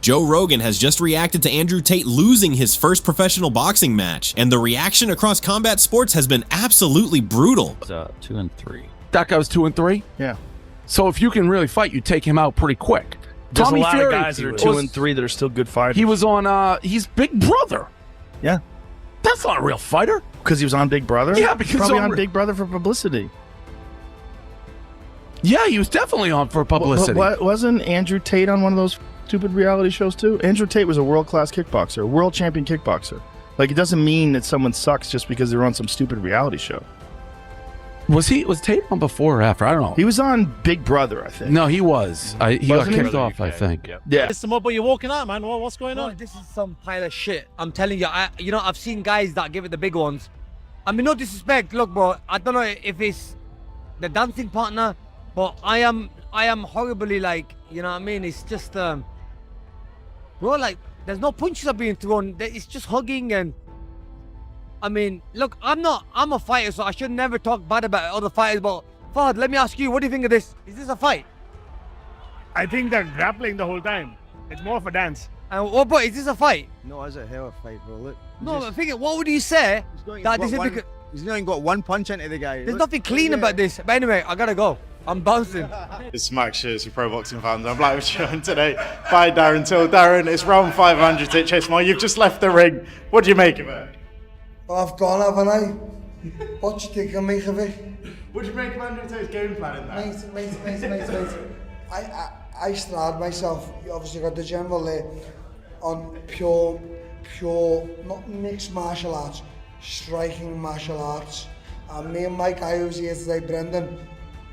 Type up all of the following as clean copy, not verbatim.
Joe Rogan has just reacted to Andrew Tate losing his first professional boxing match, and the reaction across combat sports has been absolutely brutal. 2-3. That guy was 2-3? Yeah. So if you can really fight, you take him out pretty quick. There's Tommy a lot Fury of guys that are 2-3 that are still good fighters. He was on, he's Big Brother. Yeah. That's not a real fighter. Because he was on Big Brother? Yeah, because probably on Big Brother for publicity. Yeah, he was definitely on for publicity. Wasn't Andrew Tate on one of those stupid reality shows too? Andrew Tate was a world-class kickboxer, world champion kickboxer. Like, it doesn't mean that someone sucks just because they're on some stupid reality show. Was Tate on before or after? I don't know. He was on Big Brother, I think. No, he was. He got Wasn't he? kicked off, I think. Yep. Yeah. Listen, what, but you're walking out, man. What's going on? This is some pile of shit. I'm telling you, I've seen guys that give it the big ones. I mean, no disrespect. Look, bro, I don't know if it's the dancing partner, but I am horribly, like, you know what I mean? It's just, bro, like, there's no punches are being thrown. It's just hugging and, I mean, look, I'm a fighter, so I should never talk bad about other fighters, but Fahad, let me ask you, what do you think of this? Is this a fight? I think they're grappling the whole time. It's more of a dance. And what, bro, is this a fight? No, it's a hell of a fight, bro. Look. No, but think, what would you say that this is because He's not even got one punch into the guy. there's nothing clean about this. But anyway, I gotta go. I'm bouncing. It's Max Shears, pro boxing fans. I'm live with you today by Darren Till. Darren, it's round 500 at Chase Moore. You've just left the ring. What do you make of it? Well, I've gone, haven't I? What do you think I make of it? What do you make of Andrew Tate's game plan in that? Mate. I started myself, you obviously got the general there, on pure, not mixed martial arts, striking martial arts. And me and my guy who's here today, Brendan,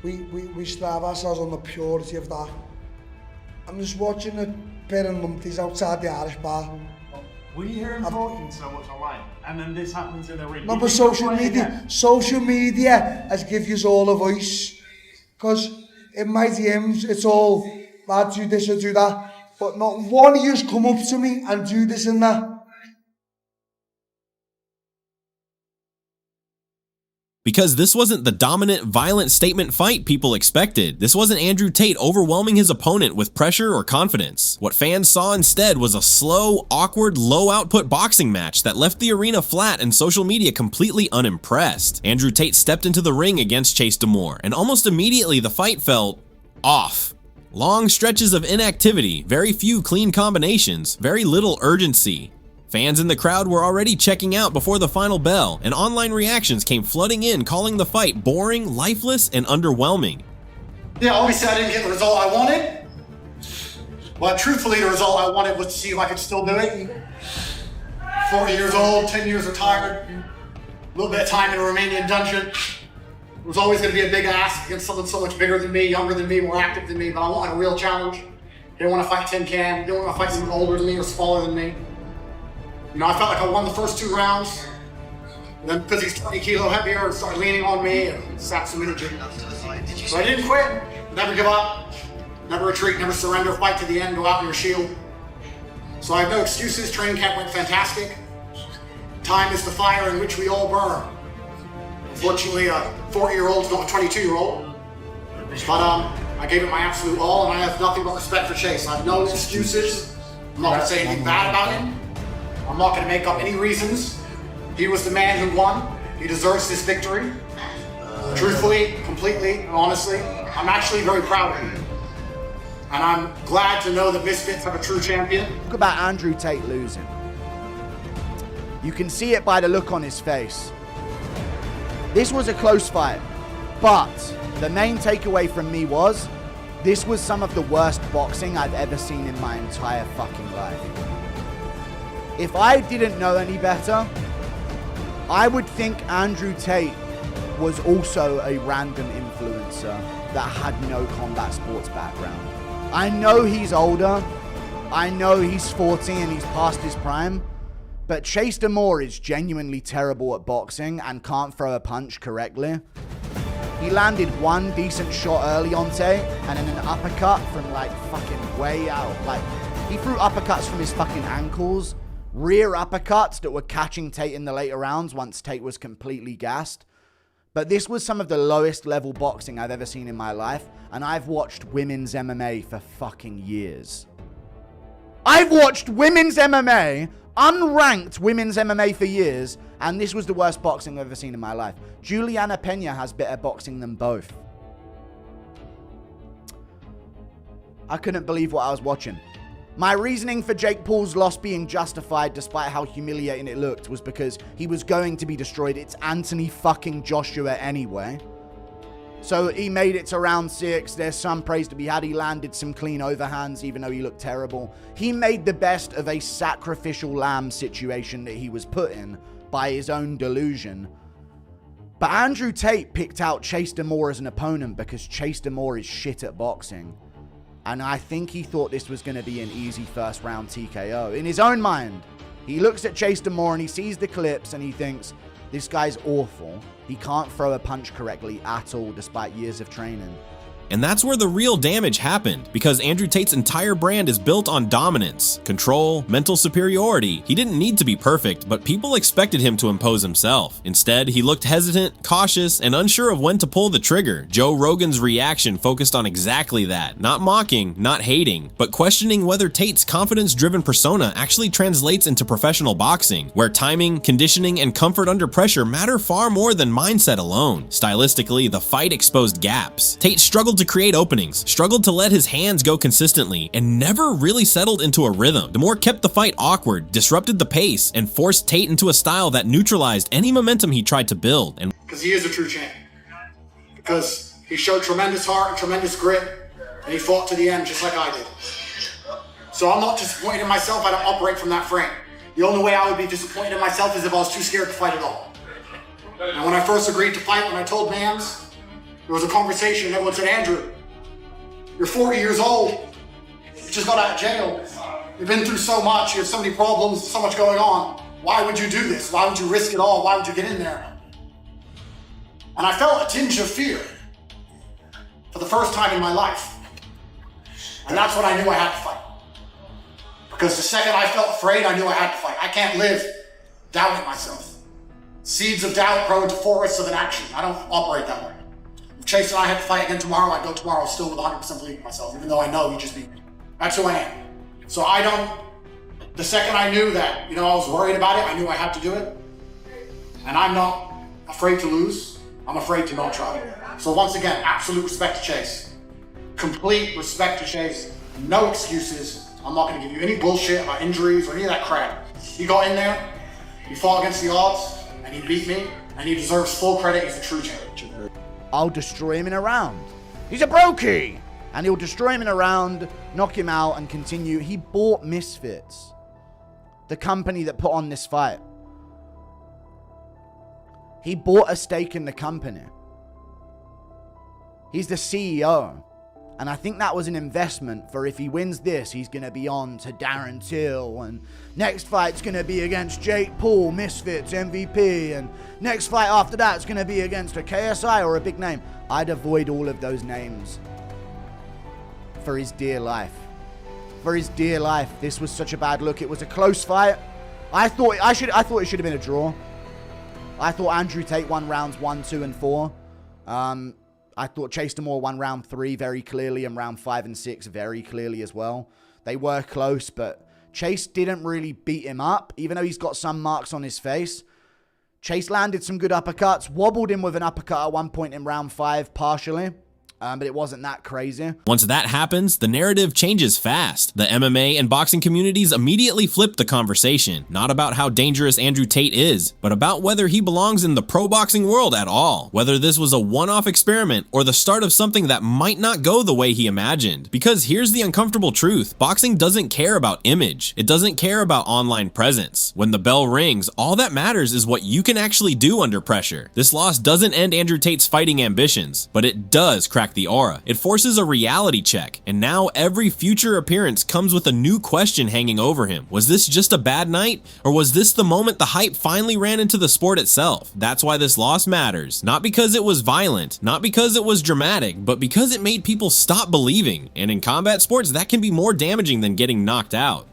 we strive ourselves on the purity of that. I'm just watching a pair of numpties outside the Irish bar. We hear him talking so much online, and then this happens in the ring. No, but social media has give you all a voice. Because in my DMs, it's all, lad, do this or do that. But not one of you's come up to me and do this and that. Because this wasn't the dominant, violent statement fight people expected. This wasn't Andrew Tate overwhelming his opponent with pressure or confidence. What fans saw instead was a slow, awkward, low-output boxing match that left the arena flat and social media completely unimpressed. Andrew Tate stepped into the ring against Chase DeMoore, and almost immediately the fight felt off. Long stretches of inactivity, very few clean combinations, very little urgency. Fans in the crowd were already checking out before the final bell, and online reactions came flooding in, calling the fight boring, lifeless, and underwhelming. Yeah, obviously I didn't get the result I wanted, but truthfully the result I wanted was to see if I could still do it. 40 years old, 10 years retired, a little bit of time in a Romanian dungeon. It was always going to be a big ask against someone so much bigger than me, younger than me, more active than me, but I wanted a real challenge. Didn't want to fight Tin Can, didn't want to fight someone older than me or smaller than me. You know, I felt like I won the first 2 rounds, and then because he's 20 kilo heavier, and started leaning on me and sapped some energy. So I didn't quit, never give up, never retreat, never surrender, fight to the end, go out in your shield. So I have no excuses, training camp went fantastic. Time is the fire in which we all burn. Unfortunately, a 40-year-old's not a 22-year-old. But I gave it my absolute all, and I have nothing but respect for Chase. I have no excuses. I'm not gonna say anything bad about him. I'm not going to make up any reasons. He was the man who won. He deserves this victory. Truthfully, completely, and honestly, I'm actually very proud of him. And I'm glad to know that Misfits have a true champion. Talk about Andrew Tate losing. You can see it by the look on his face. This was a close fight, but the main takeaway from me was, this was some of the worst boxing I've ever seen in my entire fucking life. If I didn't know any better, I would think Andrew Tate was also a random influencer that had no combat sports background. I know he's older, I know he's 40 and he's past his prime, but Chase DeMoore is genuinely terrible at boxing and can't throw a punch correctly. He landed one decent shot early on Tate, and then an uppercut from like fucking way out. Like, he threw uppercuts from his fucking ankles, rear uppercuts that were catching Tate in the later rounds once Tate was completely gassed. But this was some of the lowest level boxing I've ever seen in my life, and I've watched women's MMA for fucking years. I've watched women's MMA, unranked women's MMA for years, and this was the worst boxing I've ever seen in my life. Juliana Pena has better boxing than both. I couldn't believe what I was watching. My reasoning for Jake Paul's loss being justified, despite how humiliating it looked, was because he was going to be destroyed. It's Anthony fucking Joshua anyway. So he made it to round 6. There's some praise to be had. He landed some clean overhands, even though he looked terrible. He made the best of a sacrificial lamb situation that he was put in by his own delusion. But Andrew Tate picked out Chase DeMoore as an opponent because Chase DeMoore is shit at boxing. And I think he thought this was going to be an easy first round TKO. In his own mind, he looks at Chase DeMoore and he sees the clips and he thinks, this guy's awful. He can't throw a punch correctly at all despite years of training. And that's where the real damage happened, because Andrew Tate's entire brand is built on dominance, control, mental superiority. He didn't need to be perfect, but people expected him to impose himself. Instead, he looked hesitant, cautious, and unsure of when to pull the trigger. Joe Rogan's reaction focused on exactly that, not mocking, not hating, but questioning whether Tate's confidence-driven persona actually translates into professional boxing, where timing, conditioning, and comfort under pressure matter far more than mindset alone. Stylistically, the fight exposed gaps. Tate struggled to create openings, struggled to let his hands go consistently, and never really settled into a rhythm. DeMoore kept the fight awkward, disrupted the pace, and forced Tate into a style that neutralized any momentum he tried to build. And because he is a true champion. Because he showed tremendous heart and tremendous grit, and he fought to the end just like I did. So I'm not disappointed in myself. I don't operate from that frame. The only way I would be disappointed in myself is if I was too scared to fight at all. And when I first agreed to fight, when I told Mans, there was a conversation and everyone said, Andrew, you're 40 years old. You just got out of jail. You've been through so much. You have so many problems, so much going on. Why would you do this? Why would you risk it all? Why would you get in there? And I felt a tinge of fear for the first time in my life. And that's when I knew I had to fight. Because the second I felt afraid, I knew I had to fight. I can't live doubting myself. Seeds of doubt grow into forests of inaction. I don't operate that way. If Chase and I had to fight again tomorrow, I'd go tomorrow still with 100% belief in myself, even though I know he just beat me. That's who I am. So the second I knew that, I was worried about it, I knew I had to do it. And I'm not afraid to lose. I'm afraid to not try. So once again, absolute respect to Chase. Complete respect to Chase. No excuses. I'm not going to give you any bullshit about injuries or any of that crap. He got in there, he fought against the odds, and he beat me, and he deserves full credit. He's the true champion. I'll destroy him in a round. He's a brokey! And he'll destroy him in a round, knock him out, and continue. He bought Misfits, the company that put on this fight. He bought a stake in the company. He's the CEO. And I think that was an investment for if he wins this, he's going to be on to Darren Till. And next fight's going to be against Jake Paul, Misfits, MVP. And next fight after that's going to be against a KSI or a big name. I'd avoid all of those names for his dear life. For his dear life. This was such a bad look. It was a close fight. I thought it should have been a draw. I thought Andrew Tate won rounds 1, 2, and 4. I thought Chase DeMoore won round 3 very clearly and round 5 and 6 very clearly as well. They were close, but Chase didn't really beat him up, even though he's got some marks on his face. Chase landed some good uppercuts, wobbled him with an uppercut at one point in round 5 partially. But it wasn't that crazy. Once that happens, the narrative changes fast. The MMA and boxing communities immediately flip the conversation, not about how dangerous Andrew Tate is, but about whether he belongs in the pro boxing world at all, whether this was a one-off experiment or the start of something that might not go the way he imagined. Because here's the uncomfortable truth, boxing doesn't care about image. It doesn't care about online presence. When the bell rings, all that matters is what you can actually do under pressure. This loss doesn't end Andrew Tate's fighting ambitions, but it does crack the aura. It forces a reality check, and now every future appearance comes with a new question hanging over him. Was this just a bad night, or was this the moment the hype finally ran into the sport itself? That's why this loss matters. Not because it was violent, not because it was dramatic, but because it made people stop believing. And in combat sports, that can be more damaging than getting knocked out.